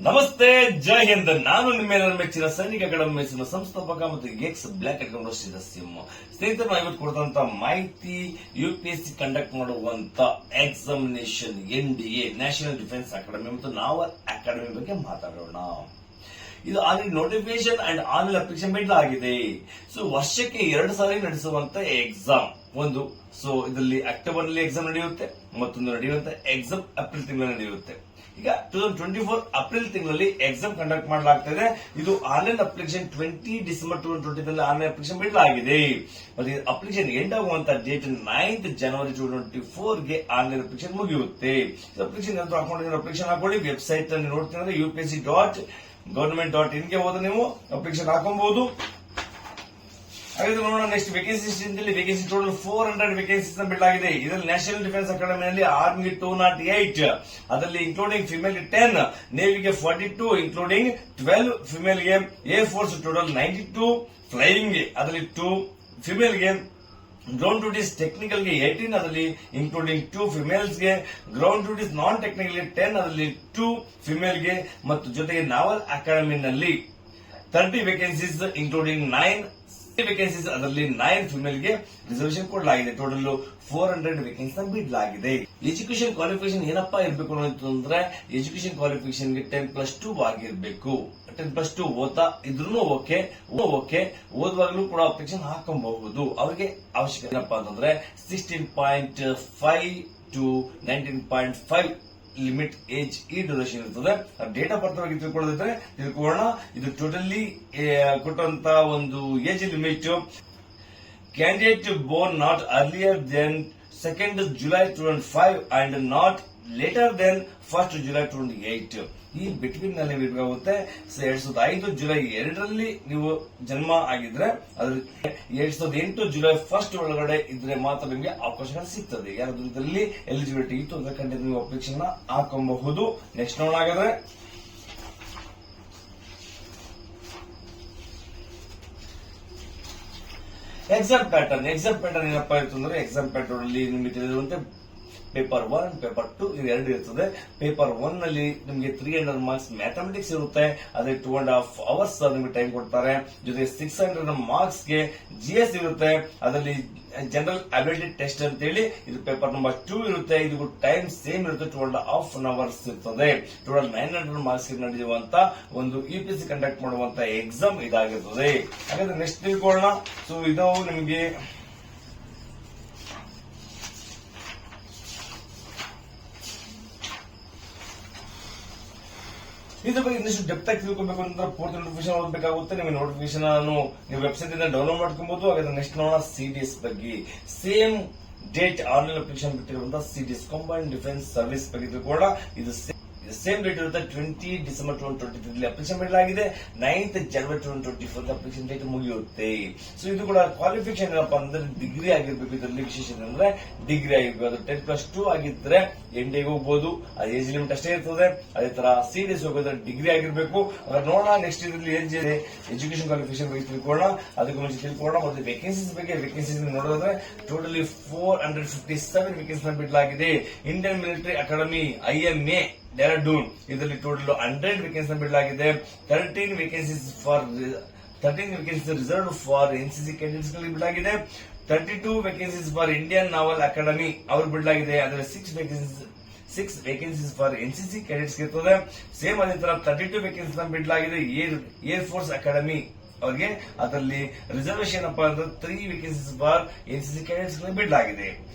ನಮಸ್ತೆ, ಜೈ ಹಿಂದ್. ನಾನು ನಿಮ್ಮೆಲ್ಲರ ಮೆಚ್ಚಿನ ಸೈನಿಕ ಅಕಾಡೆಮಿ ಸಂಸ್ಥಾಪಕ ಮತ್ತು ಎಕ್ಸ್ ಬ್ಲಾಕ್ ಅಕೌಂಟ್ ಸಿಂಹ. ಸ್ನೇಹಿತರು, ನಾವು ಇವತ್ತು ಕೊಡ್ತಂತ ಮಾಹಿತಿ ಯುಪಿಎಸ್ಸಿ ಕಂಡಕ್ಟ್ ಮಾಡುವಂತ examination NDA national defence academy ಮತ್ತು ನಾವಲ್ ಅಕಾಡೆಮಿ ಬಗ್ಗೆ ಮಾತಾಡೋಣ. ಇದು already notification and online application ಬಿಡಲಾಗಿದೆ. ಸೊ ವರ್ಷಕ್ಕೆ 2 ಸಾರಿ ನಡೆಸುವಂತ ಎಕ್ಸಾಮ್ ಒಂದು. ಸೊ ಇದರಲ್ಲಿ ಅಕ್ಟೋಬರ್ ನಲ್ಲಿ ಎಕ್ಸಾಮ್ ನಡೆಯುತ್ತೆ, ಮತ್ತೊಂದು ನಡೆಯುವಂತ ಎಕ್ಸಾಮ್ ಏಪ್ರಿಲ್ ತಿಂಗಳಲ್ಲಿ ನಡೆಯುತ್ತೆ. ಈಗ 2024 ಏಪ್ರಿಲ್ ತಿಂಗಳಲ್ಲಿ ಎಕ್ಸಾಮ್ ಕಂಡಕ್ಟ್ ಮಾಡಲಾಗ್ತದೆ. ಇದು online application 20 December 2020 online application ಬಿಡಲಾಗಿದೆ. ಮತ್ತೆ ಅಪ್ಲಿಕೇಶನ್ ಎಂಡ್ ಆಗುವಂತ ಡೇಟ್ 9th ಜನವರಿ 2024 ಗೆ ಆನ್ಲೈನ್ ಅಪ್ಲಿಕೇಶನ್ ಮುಗಿಯುತ್ತೆ. ಅಪ್ಲಿಕೇಶನ್ ಅಪ್ಲಿಕೇಶನ್ ಹಾಕೊಳ್ಳಿ. ವೆಬ್ಸೈಟ್ ಅಲ್ಲಿ ನೋಡ್ತೀನಿ upsc.government.in ಗೆ ಹೋದ್ರೆ ನೀವು ಅಪ್ಲಿಕೇಶನ್ ಹಾಕೊಬಹುದು. ಹಾಗಾದ್ರೆ ನೋಡೋಣ next vacancies. Vacancy total 400 vacancies ಬಿಡಲಾಗಿದೆ. ಇದರಲ್ಲಿ ನ್ಯಾಷನಲ್ ಡಿಫೆನ್ಸ್ ಅಕಾಡೆಮಿಯಲ್ಲಿ ಆರ್ಮಿಗೆ 208, ಅದರಲ್ಲಿ ಇನ್ಕ್ಲೂಡಿಂಗ್ ಫಿಮೇಲ್ 10, ನೇವಿಗೆ 42 ಇನ್ಕ್ಲೂಡಿಂಗ್ 12 ಫಿಮೇಲ್ಗೆ, ಏರ್ ಫೋರ್ಸ್ ಟೋಟಲ್ 92, ಫ್ಲೈಯಿಂಗ್ ಅದರಲ್ಲಿ 2 ಫಿಮೇಲ್ಗೆ, ಗ್ರೌಂಡ್ ಡ್ಯೂಟೀಸ್ ಟೆಕ್ನಿಕಲ್ ಗೆ 18, ಅದರಲ್ಲಿ ಇನ್ಕ್ಲೂಡಿಂಗ್ 2 ಫಿಮೇಲ್ಸ್ ಗೆ, ಗ್ರೌಂಡ್ ಡ್ಯೂಟೀಸ್ ನಾನ್ ಟೆಕ್ನಿಕಲ್ 10, ಅದರಲ್ಲಿ 2 ಫಿಮೇಲ್ ಗೆ, ಮತ್ತು ಜೊತೆಗೆ ನಾವಲ್ ಅಕಾಡೆಮಿನಲ್ಲಿ 30 ವೇಕೆನ್ಸೀಸ್ ಇನ್ಕ್ಲೂಡಿಂಗ್ 9 ವೇಕೆನ್ಸೀಸ್, ಅದರಲ್ಲಿ 9 ಫಿಮೇಲ್ ಗೆ ರಿಸರ್ವೇಶನ್ ಕೊಡಲಾಗಿದೆ. ಟೋಟಲ್ 400 ವೇಕೆನ್ಸಿ ಬಿಡಲಾಗಿದೆ. ಎಜುಕೇಶನ್ ಕ್ವಾಲಿಫಿಕೇಶನ್ ಏನಪ್ಪಾ ಇರಬೇಕು ಅಂತಂದ್ರೆ, ಎಜುಕೇಶನ್ ಕ್ವಾಲಿಫಿಕೇಶನ್ ಗೆ 10+2 ಆಗಿರ್ಬೇಕು. 10+2 ಓದ್ತಾ ಇದ್ರೂ ಓಕೆ, ಓದುವಾಗಲೂ ಕೂಡ ಅಪ್ಲಿಕೇಶನ್ ಹಾಕಬಹುದು. ಅವರಿಗೆ ಅವಶ್ಯಕತೆ ಏನಪ್ಪಾ ಅಂತಂದ್ರೆ 16.5 to 19.5 ಲಿಮಿಟ್ ಏಜ್ ಈ ಡ್ಯೂರೇಷನ್ ಇರ್ತದೆ. ಡೇಟ್ ಆಫ್ ಬರ್ತ್ ಬಗ್ಗೆ ತಿಳ್ಕೊಳ್ಳೋಣ. ಇದು ಟೋಟಲಿ ಕೊಟ್ಟಂತ ಒಂದು age limit. Candidate born not earlier than 2nd July 2005 and not later than 1st July 2008. ಈ ಬಿಟ್ವೀನ್ ನಲ್ಲಿ ಬೇಕಾಗುತ್ತೆ. 2005 ಜುಲೈ 2ರಲ್ಲಿ ನೀವು ಜನ್ಮ ಆಗಿದ್ರೆ, ಅದ್ರ 2008 ಜುಲೈ 1st ಒಳಗಡೆ ಇದ್ರೆ ಮಾತ್ರ ನಿಮಗೆ ಅವಕಾಶಗಳು ಸಿಗ್ತದೆ. ಯಾರಾದ್ರೂ ಇದರಲ್ಲಿ ಎಲಿಜಿಬಿಲಿಟಿ ಇತ್ತು ಅಂದ್ರೆ ಖಂಡಿತ ನೀವು ಅಪ್ಲಿಕೇಶನ್ ಹಾಕಬಹುದು. ನೆಕ್ಸ್ಟ್ ನೋಡಾಗದ್ರೆ ಎಕ್ಸಾಮ್ ಪ್ಯಾಟರ್ನ್ ಏನಪ್ಪಾ ಇತ್ತು ಅಂದ್ರೆ, ಎಕ್ಸಾಮ್ ಪ್ಯಾಟರ್ನ್ ಅಲ್ಲಿ ನಿಮಗೆ ತಿಳಿದಿರುವಂತೆ ಪೇಪರ್ 1 ಪೇಪರ್ 2 ಇದು 2 ಇರ್ತದೆ. ಪೇಪರ್ 1 ನಲ್ಲಿ ನಿಮಗೆ 300 ಮಾರ್ಕ್ಸ್ ಮ್ಯಾಥಮೆಟಿಕ್ಸ್ ಇರುತ್ತೆ. ಅದೇ 2.5 hours ನಿಮಗೆ ಟೈಮ್ ಕೊಡ್ತಾರೆ. ಜೊತೆ 600 ಮಾರ್ಕ್ಸ್ ಗೆ GS ಇರುತ್ತೆ. ಅದರಲ್ಲಿ ಜನರಲ್ ಅಬಿಲಿಟಿ ಟೆಸ್ಟ್ ಅಂತ ಹೇಳಿ ಇದು ಪೇಪರ್ ನಂಬರ್ 2 ಇರುತ್ತೆ. ಇದು ಟೈಮ್ ಸೇಮ್ ಇರುತ್ತೆ, 2.5 hours ಇರ್ತದೆ. ಟೋಟಲ್ 900 ಮಾರ್ಕ್ಸ್ ನಡೆಯುವಂತ ಒಂದು UPSC ಕಂಡಕ್ಟ್ ಮಾಡುವಂತ ಎಕ್ಸಾಮ್ ಇದಾಗಿರ್ತದೆ. ಹಾಗಾದ್ರೆ ನೆಕ್ಸ್ಟ್ ತಿಳ್ಕೊಳ್ಳೋಣ. ಸೊ ಇದು ನಿಮಗೆ ಇದ್ರ ಬಗ್ಗೆ ಇನ್ನಷ್ಟು ಡೆಪ್ತ್ ಆಗಿ ತಿಳ್ಕೊಬೇಕು ಅಂತ ಪೂರ್ತಿ ನೋಟಿಫಿಕೇಶನ್ ಓದಬೇಕಾಗುತ್ತೆ. ನಿಮಗೆ ನೋಟಿಫಿಕೇಶನ್ ನೀವು ವೆಬ್ಸೈಟ್ ಇಂದ ಡೌನ್ಲೋಡ್ ಮಾಡ್ಕೊಬಹುದು. ಹಾಗಾದ್ರೆ ನೆಕ್ಸ್ಟ್ ನೋಡೋಣ CDS ಬಗ್ಗೆ. ಸೇಮ್ ಡೇಟ್ ಆನ್ಲೈನ್ ಅಪ್ಲಿಕೇಶನ್ ಬಿಟ್ಟಿರುವಂತಹ CDS ಕಂಬೈನ್ಡ್ ಡಿಫೆನ್ಸ್ ಸರ್ವಿಸ್ ಬಗ್ಗೆ ತಿಳ್ಕೊಳ್ಳೋಣ. ಇದು ಸೇಮ್ ಡೇಟ್ ಇರುತ್ತೆ. 20 ಡಿಸೆಂಬರ್ 2023 ಅಪ್ಲಿಕೇಶನ್ ಬಿಡಲಾಗಿದೆ. 9th ಜನವರಿ 2024 ಅಪ್ಲಿಕೇಶನ್ ಡೇಟ್ ಮುಗಿಯುತ್ತೆ. ಸೊ ಇದು ಕೂಡ ಕ್ವಾಲಿಫಿಕೇಶನ್ ಏನಪ್ಪಾ ಅಂದ್ರೆ ಡಿಗ್ರಿ ಆಗಿರ್ಬೇಕು. ಇದರಲ್ಲಿ ವಿಶೇಷ ಅಂದ್ರೆ ಡಿಗ್ರಿ ಆಗಿರ್ಬೇಕು. ಅದು 10+2 ಆಗಿದ್ರೆ NDA ಹೋಗ್ಬೋದು. ಅದು ಏಜ್ ಲಿಮಿಟ್ ಅಷ್ಟೇ ಇರ್ತದೆ. ಅದೇ ತರ CDS ಹೋಗೋದ್ರೆ ಡಿಗ್ರಿ ಆಗಿರ್ಬೇಕು. ನೋಡೋಣ ನೆಕ್ಸ್ಟ್ ಇದರಲ್ಲಿ ಏನ್ ಎಜುಕೇಶನ್ ಕ್ವಾಲಿಫಿಕೇಶನ್ ಬಗ್ಗೆ ತಿಳ್ಕೊಳ್ಳೋಣ. ಅದಕ್ಕೂ ಮುಂಚೆ ತಿಳ್ಕೊಳ್ಳೋಣ ಮತ್ತೆ ವೇಕೆನ್ಸೀಸ್ ಬಗ್ಗೆ. ವೇಕೆನ್ಸೀಸ್ ನೋಡೋದ್ರೆ ಟೋಟಲಿ 457 ವೇಕೆನ್ಸಿ ಬಿಡಲಾಗಿದೆ. Indian military academy IMA Dehradun ಇದರಲ್ಲಿ ಟೋಟಲ್ 100 ವೇಕೆನ್ಸಿ ಬಿಡಲಾಗಿದೆ. 13 vacancies reserved for NCC candidates ಗಳಿಗೆ ಬಿಡಲಾಗಿದೆ. 32 vacancies for Indian novel academy ಅವರು ಬಿಡಲಾಗಿದೆ. ಅದರಲ್ಲಿ 6 ವೇಕೆನ್ಸೀಸ್ ಫಾರ್ NCC ಕ್ಯಾಂಡಿಡೇಟ್ಸ್ ಇರ್ತದೆ. ಸೇಮ್ ಅದೇ ತರ 32 ವೇಕೆನ್ಸಿ ಬಿಡಲಾಗಿದೆ ಏರ್ ಫೋರ್ಸ್ ಅಕಾಡೆಮಿ ಅವರಿಗೆ. ಅದರಲ್ಲಿ ರಿಸರ್ವೇಶನ್ ಅಪ್ಪ ಅಂದ್ರೆ 3 ವೇಕೆನ್ಸೀಸ್ ಫಾರ್ NCC ಕ್ಯಾಂಡಿಡೇಟ್ಸ್ ಬಿಡಲಾಗಿದೆ.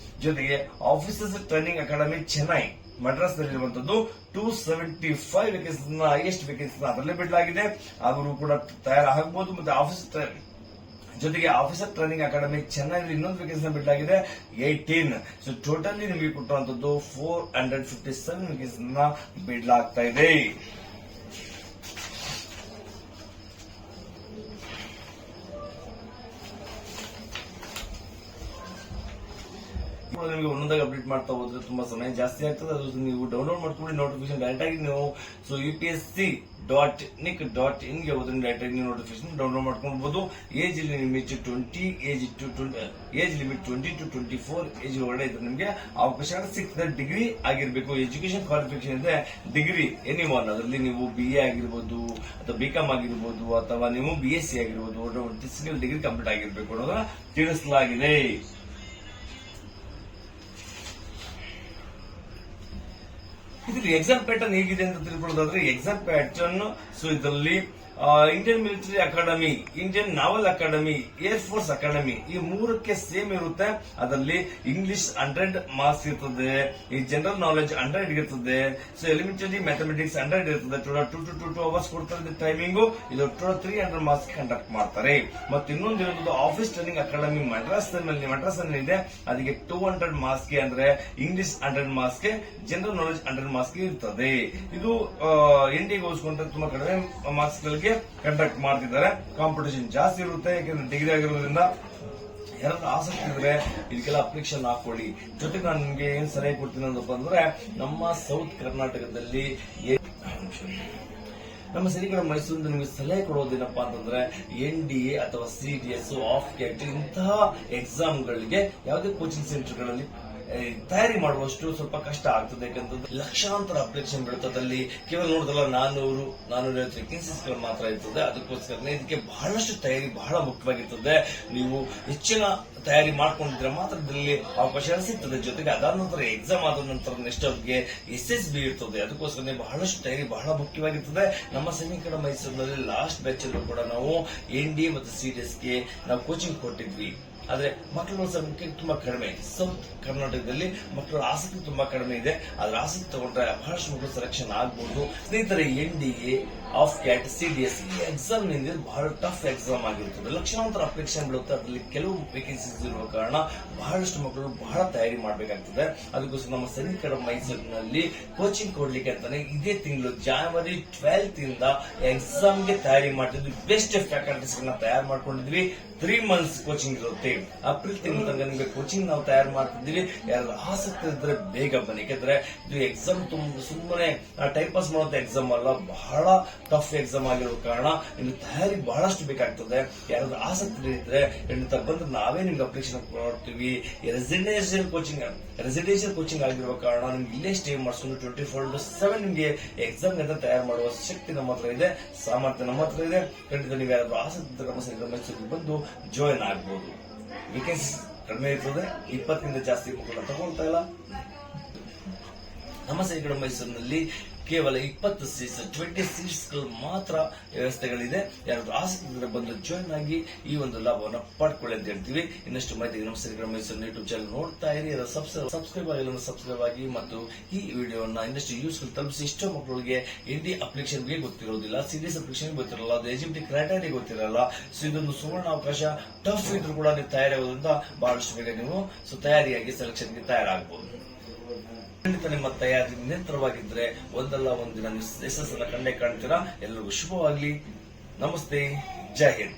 ಜೊತೆಗೆ officers training academy Chennai Madras ನಲ್ಲಿರುವಂತದ್ದು 275 ವೇಕೆನ್ಸಿ ಹೈಯೆಸ್ಟ್ ವೇಕೆನ್ಸಿ ಅದರಲ್ಲೇ ಬಿಡಲಾಗಿದೆ. ಅವರು ಕೂಡ ತಯಾರಾಗಬಹುದು. ಮತ್ತೆ ಜೊತೆಗೆ ಆಫೀಸರ್ ಟ್ರೈನಿಂಗ್ ಅಕಾಡೆಮಿ ಚೆನ್ನೈನಲ್ಲಿ ಇನ್ನೊಂದು ವೇಕೆನ್ಸಿ ಬಿಡಲಾಗಿದೆ 18. ಸೊ ಟೋಟಲಿ ನಿಮಗೆ ಕೊಟ್ಟುವಂತದ್ದು 457 ವೇಕೆನ್ಸಿ ಬಿಡಲಾಗ್ತಾ ಇದೆ. ನಿಮಗೆ ಒಂದೊಂದಾಗಿ ಅಪ್ಡೇಟ್ ಮಾಡ್ತಾ ಹೋದ್ರೆ ತುಂಬಾ ಸಮಯ ಜಾಸ್ತಿ ಆಗ್ತದೆ. ಅದು ನೀವು ಡೌನ್ಲೋಡ್ ಮಾಡ್ಕೊಂಡು ನೋಟಿಫಿಕೇಶನ್ ಡೈರೆಕ್ಟ್ ಆಗಿ ನೀವು UPSC.nic.in ಗೆ ಹೋದ್ರೆ ಡೈರೆಕ್ಟ್ ಆಗಿ ನೀವು ನೋಟಿಫಿಕೇಶನ್ ಡೌನ್ಲೋಡ್ ಮಾಡ್ಕೊಳ್ಬಹುದು. Age limit 20, age limit 20 to 24 age ಒಳಗಡೆ ಇದ್ರೆ ನಿಮಗೆ ಅವಕಾಶ ಸಿಗ್ತದೆ. ಡಿಗ್ರಿ ಆಗಿರ್ಬೇಕು, ಎಜುಕೇಶನ್ ಕ್ವಾಲಿಫಿಕೇಶನ್ ಇದೆ ಡಿಗ್ರಿ ಎನಿ ಒನ್, ಅದರಲ್ಲಿ ನೀವು BA ಆಗಿರ್ಬೋದು ಅಥವಾ BCom ಆಗಿರ್ಬೋದು ಅಥವಾ ನೀವು BSc ಆಗಿರ್ಬೋದು, ಸಿಂಗಲ್ ಡಿಗ್ರಿ ಕಂಪ್ಲೀಟ್ ಆಗಿರ್ಬೇಕು ಅನ್ನೋದನ್ನ ತಿಳಿಸಲಾಗಿದೆ. ಇದ್ರಲ್ಲಿ ಎಕ್ಸಾಮ್ ಪ್ಯಾಟರ್ನ್ ಹೇಗಿದೆ ಅಂತ ತಿಳ್ಕೊಳ್ಳೋದಾದ್ರೆ ಎಕ್ಸಾಮ್ ಪ್ಯಾಟರ್ನ್ ಇದರಲ್ಲಿ Indian military academy, Indian novel academy, air force academy ಈ ಮೂರಕ್ಕೆ ಸೇಮ್ ಇರುತ್ತೆ. ಅದರಲ್ಲಿ ಇಂಗ್ಲಿಷ್ 100 ಮಾರ್ಕ್ಸ್ ಇರ್ತದೆ, ಈ ಜನರಲ್ ನಾಲೆಜ್ 100 ಇರ್ತದೆ, ಎಲಿಮೆಂಟರಿ ಮ್ಯಾಥಮೆಟಿಕ್ಸ್ 100 ಇರ್ತದೆ. 2 to 2 hours ಕೊಡ್ತಾರೆ ಟೈಮಿಂಗು. ಇದು 300 ಮಾರ್ಕ್ಸ್ ಕಂಡಕ್ಟ್ ಮಾಡ್ತಾರೆ. ಮತ್ತೆ ಇನ್ನೊಂದು ಇರೋದು ಆಫೀಸ್ ಟ್ರೈನಿಂಗ್ ಅಕಾಡೆಮಿ ಮಡ್ರಾಸ್ ನಲ್ಲಿ ಇದೆ. ಅದಕ್ಕೆ 200 ಮಾರ್ಕ್ಸ್ಗೆ ಅಂದ್ರೆ ಇಂಗ್ಲಿಷ್ 100 ಮಾರ್ಕ್ಸ್ಗೆ, ಜನರಲ್ ನಾಲೆಜ್ 100 ಮಾರ್ಕ್ಸ್ಗೆ ಇರ್ತದೆ. ಇದು NDA ಹೋಲಿಸಿಕೊಂಡ್ರೆ ತುಂಬಾ ಕಡಿಮೆ ಮಾರ್ಕ್ಸ್ ಗಳಿಗೆ ಕಂಡಕ್ಟ್ ಮಾಡ್ತಿದ್ದಾರೆ. ಕಾಂಪಿಟೇಷನ್ ಜಾಸ್ತಿ ಇರುತ್ತೆ, ಯಾಕಂದ್ರೆ ಡಿಗ್ರಿ ಆಗಿರೋದ್ರಿಂದ. ಯಾರಾದ್ರೂ ಆಸಕ್ತಿ ಇದ್ರೆ ಇದಕ್ಕೆಲ್ಲ ಅಪ್ಲಿಕೇಶನ್ ಹಾಕೊಳ್ಳಿ. ಜೊತೆಗೆ ನಾನು ನಿಮ್ಗೆ ಏನ್ ಸಲಹೆ ಕೊಡ್ತೀನಿ ಅಂದಪ್ಪ ಅಂದ್ರೆ, ನಮ್ಮ ಸೌತ್ ಕರ್ನಾಟಕದಲ್ಲಿ ನಮ್ಮ ಸಿರಿಗಡ ಮೈಸೂರಿನಿಂದ ನಿಮಗೆ ಸಲಹೆ ಕೊಡೋದೇನಪ್ಪಾ ಅಂತಂದ್ರೆ, NDA ಅಥವಾ CDS, ಆಫ್ ಕ್ಯಾಟ್ ಇಂತಹ ಎಕ್ಸಾಮ್ಗಳಿಗೆ ಯಾವುದೇ ಕೋಚಿಂಗ್ ಸೆಂಟರ್ಗಳಲ್ಲಿ ತಯಾರಿ ಮಾಡುವಷ್ಟು ಸ್ವಲ್ಪ ಕಷ್ಟ ಆಗ್ತದೆ. ಯಾಕಂತಂದ್ರೆ ಲಕ್ಷಾಂತರ ಅಪ್ಲಿಕೇಶನ್ ಬೀಳ್ತದಲ್ಲಿ ಕೇವಲ ನೋಡಿದ್ರಲ್ಲ 400 ವೇಕೆನ್ಸೀಸ್ಗಳು ಮಾತ್ರ ಇರ್ತದೆ. ಅದಕ್ಕೋಸ್ಕರ ಇದಕ್ಕೆ ಬಹಳಷ್ಟು ತಯಾರಿ ಬಹಳ ಮುಖ್ಯವಾಗಿರ್ತದೆ. ನೀವು ಹೆಚ್ಚಿನ ತಯಾರಿ ಮಾಡ್ಕೊಂಡಿದ್ರೆ ಮಾತ್ರ ಇದರಲ್ಲಿ ಅವಕಾಶ ಸಿಗ್ತದೆ. ಜೊತೆಗೆ ಅದಾದ ನಂತರ ಎಕ್ಸಾಮ್ ಆದ ನಂತರ ನೆಕ್ಸ್ಟ್ ಅವ್ರಿಗೆ SSB ಇರ್ತದೆ. ಅದಕ್ಕೋಸ್ಕರ ಬಹಳಷ್ಟು ತಯಾರಿ ಬಹಳ ಮುಖ್ಯವಾಗಿರ್ತದೆ. ನಮ್ಮ ಸಮೀಕರಣ ಮೈಸೂರಿನಲ್ಲಿ ಲಾಸ್ಟ್ ಬ್ಯಾಚ್ ಅಲ್ಲೂ ಕೂಡ ನಾವು NDA ಮತ್ತು CDSಗೆ ನಾವು ಕೋಚಿಂಗ್ ಕೊಟ್ಟಿದ್ವಿ. ಆದ್ರೆ ಮಕ್ಕಳ ಸಂಖ್ಯೆ ತುಂಬಾ ಕಡಿಮೆ. ಸೌತ್ ಕರ್ನಾಟಕದಲ್ಲಿ ಮಕ್ಕಳ ಆಸಕ್ತಿ ತುಂಬಾ ಕಡಿಮೆ ಇದೆ. ಅದ್ರ ಆಸಕ್ತಿ ತಗೊಂಡ್ರೆ ಬಹಳಷ್ಟು ಮಕ್ಕಳು ಸೆಲೆಕ್ಷನ್ ಆಗಬಹುದು. ಸ್ನೇಹಿತರೆ, NDA, ಆಫ್ ಕ್ಯಾಟ್, CDS ಈ ಎಕ್ಸಾಮ್ ನಿಂದ ಬಹಳ ಟಫ್ ಎಕ್ಸಾಮ್ ಆಗಿರ್ತದೆ. ಲಕ್ಷಾಂತರ ಅಪ್ಲಿಕೇಶನ್ ಬೀಳುತ್ತೆ. ಅದರಲ್ಲಿ ಕೆಲವು ವೇಕೆನ್ಸೀಸ್ ಇರುವ ಕಾರಣ ಬಹಳಷ್ಟು ಮಕ್ಕಳು ಬಹಳ ತಯಾರಿ ಮಾಡಬೇಕಾಗ್ತದೆ. ಅದಕ್ಕೋಸ್ಕರ ನಮ್ಮ ಸೈನಿಕರ ಮೈಸೂರಿನಲ್ಲಿ ಕೋಚಿಂಗ್ ಕೊಡ್ಲಿಕ್ಕೆ ಅಂತಾನೆ ಇದೇ ತಿಂಗಳು January 12th ಇಂದ ಎಕ್ಸಾಮ್ಗೆ ತಯಾರಿ ಮಾಡ್ತಿದ್ವಿ. ಬೆಸ್ಟ್ ಫ್ಯಾಕಲ್ಟೀಸ್ ತಯಾರು ಮಾಡ್ಕೊಂಡಿದ್ವಿ. 3 months ಕೋಚಿಂಗ್ ಇರುತ್ತೆ. ಏಪ್ರಿಲ್ ತಿಂಗಳ ತನಕ ನಿಮಗೆ ಕೋಚಿಂಗ್ ನಾವು ತಯಾರು ಮಾಡ್ತಿದ್ದೀವಿ. ಯಾರು ಆಸಕ್ತಿ ಇದ್ರೆ ಬೇಗ ಬನ್ನಿ. ಯಾಕಂದ್ರೆ ಇದು ಎಕ್ಸಾಮ್ ಸುಮ್ಮನೆ ಟೈಮ್ ಪಾಸ್ ಮಾಡುವಂತ ಎಕ್ಸಾಮ್ ಅಲ್ಲ, ಬಹಳ ಟಫ್ ಎಕ್ಸಾಮ್ ಆಗಿರೋ ಕಾರಣ ನಿಮ್ಗೆ ತಯಾರಿ ಬಹಳಷ್ಟು ಬೇಕಾಗ್ತದೆ. ಯಾರಾದ್ರೂ ಆಸಕ್ತಿ ಇದ್ರೆ ಖಂಡಿತ ಬಂದ್ರೆ ನಾವೇ ನಿಮ್ಗೆ ಅಪ್ಲಿಕೇಶನ್ ಕೊಡ್ತೀವಿ. ರೆಸಿಡೆನ್ಷಿಯಲ್ ಕೋಚಿಂಗ್ ಆಗಿರುವ ಕಾರಣ ನಿಮ್ಗೆ ಇಲ್ಲೇ ಸ್ಟೇ ಮಾಡಿಸ್ಕೊಂಡು 24/7 ನಿಮ್ಗೆ ಎಕ್ಸಾಮ್ ಅಂತ ತಯಾರು ಮಾಡುವ ಶಕ್ತಿ ನಮ್ಮ ಹತ್ರ ಇದೆ, ಸಾಮರ್ಥ್ಯ ನಮ್ಮ ಹತ್ರ ಇದೆ. ಖಂಡಿತ ನೀವು ಯಾರಾದ್ರೂ ಆಸಕ್ತಿ ಇದ್ರೆ ನಮ್ಮ ಸೈನಿಕರ ಮೈಸೂರಿಗೆ ಬಂದು ಜಾಯಿನ್ ಆಗ್ಬೋದು. ವೇಕೆನ್ಸಿ ಕಡಿಮೆ ಇರ್ತದೆ, 20ಕ್ಕಿಂತ ಜಾಸ್ತಿ ಮಕ್ಕಳನ್ನ ತಗೊಳ್ತಾ ಇಲ್ಲ. ನಮ್ಮ ಸೈನಿಕರ ಮೈಸೂರಿನಲ್ಲಿ ಕೇವಲ 20 ಸೀಟ್ಸ್, 20 ಸೀಟ್ಸ್ಗಳು ಮಾತ್ರ ವ್ಯವಸ್ಥೆಗಳಿದೆ. ಯಾರಾದ್ರೂ ಆಸಕ್ತಿ ಇದ್ರೆ ಬಂದು ಜಾಯಿನ್ ಆಗಿ ಈ ಒಂದು ಲಾಭವನ್ನು ಪಡ್ಕೊಳ್ಳಿ ಅಂತ ಹೇಳ್ತೀವಿ. ಇನ್ನಷ್ಟು ಮಾಹಿತಿಗೆ ನಮ್ಮ ಸೈನಿಕರ ಮೈಸೂರಿನ ಯೂಟ್ಯೂಬ್ ಚಾನಲ್ ನೋಡ್ತಾ ಇರಿ. ಸಬ್ಸ್ಕ್ರೈಬ್ ಆಗಿಲ್ಲ ಸಬ್ಸ್ಕ್ರೈಬ್ ಆಗಿ, ಮತ್ತು ಈ ವಿಡಿಯೋನ ಇನ್ನಷ್ಟು ಯೂಸ್ಫುಲ್ ತಲುಪಿಸಿ. ಇಷ್ಟೋ ಮಕ್ಕಳಿಗೆ NDA ಅಪ್ಲಿಕೇಶನ್ಗೆ ಗೊತ್ತಿರೋದಿಲ್ಲ, CDS ಅಪ್ಲಿಕೇಶನ್ ಗೊತ್ತಿರಲ್ಲ, ಅದು ಎಲಿಜಿಬಿಲಿಟಿ ಕ್ರೈಟೇರಿಯಾ ಗೊತ್ತಿರಲ್ಲ. ಸೊ ಇದೊಂದು ಸುವರ್ಣ ಅವಕಾಶ. ಟಫ್ ಇದ್ರೂ ಕೂಡ ನೀವು ತಯಾರಾಗೋದ್ರಿಂದ ಬಹಳಷ್ಟು ಬೇಗ ನೀವು ತಯಾರಿಯಾಗಿ ಸೆಲೆಕ್ಷನ್ಗೆ ತಯಾರಾಗಬಹುದು. ಖಂಡಿತ ನಿಮ್ಮ ತಯಾರಿ ನಿರಂತರವಾಗಿದ್ರೆ ಒಂದಲ್ಲ ಒಂದಿನ ಯಶಸ್ಸನ್ನ ಕಂಡೇ ಕಾಣ್ತೀರಾ. ಎಲ್ಲರಿಗೂ ಶುಭವಾಗ್ಲಿ. ನಮಸ್ತೆ, ಜೈ ಹಿಂದ್.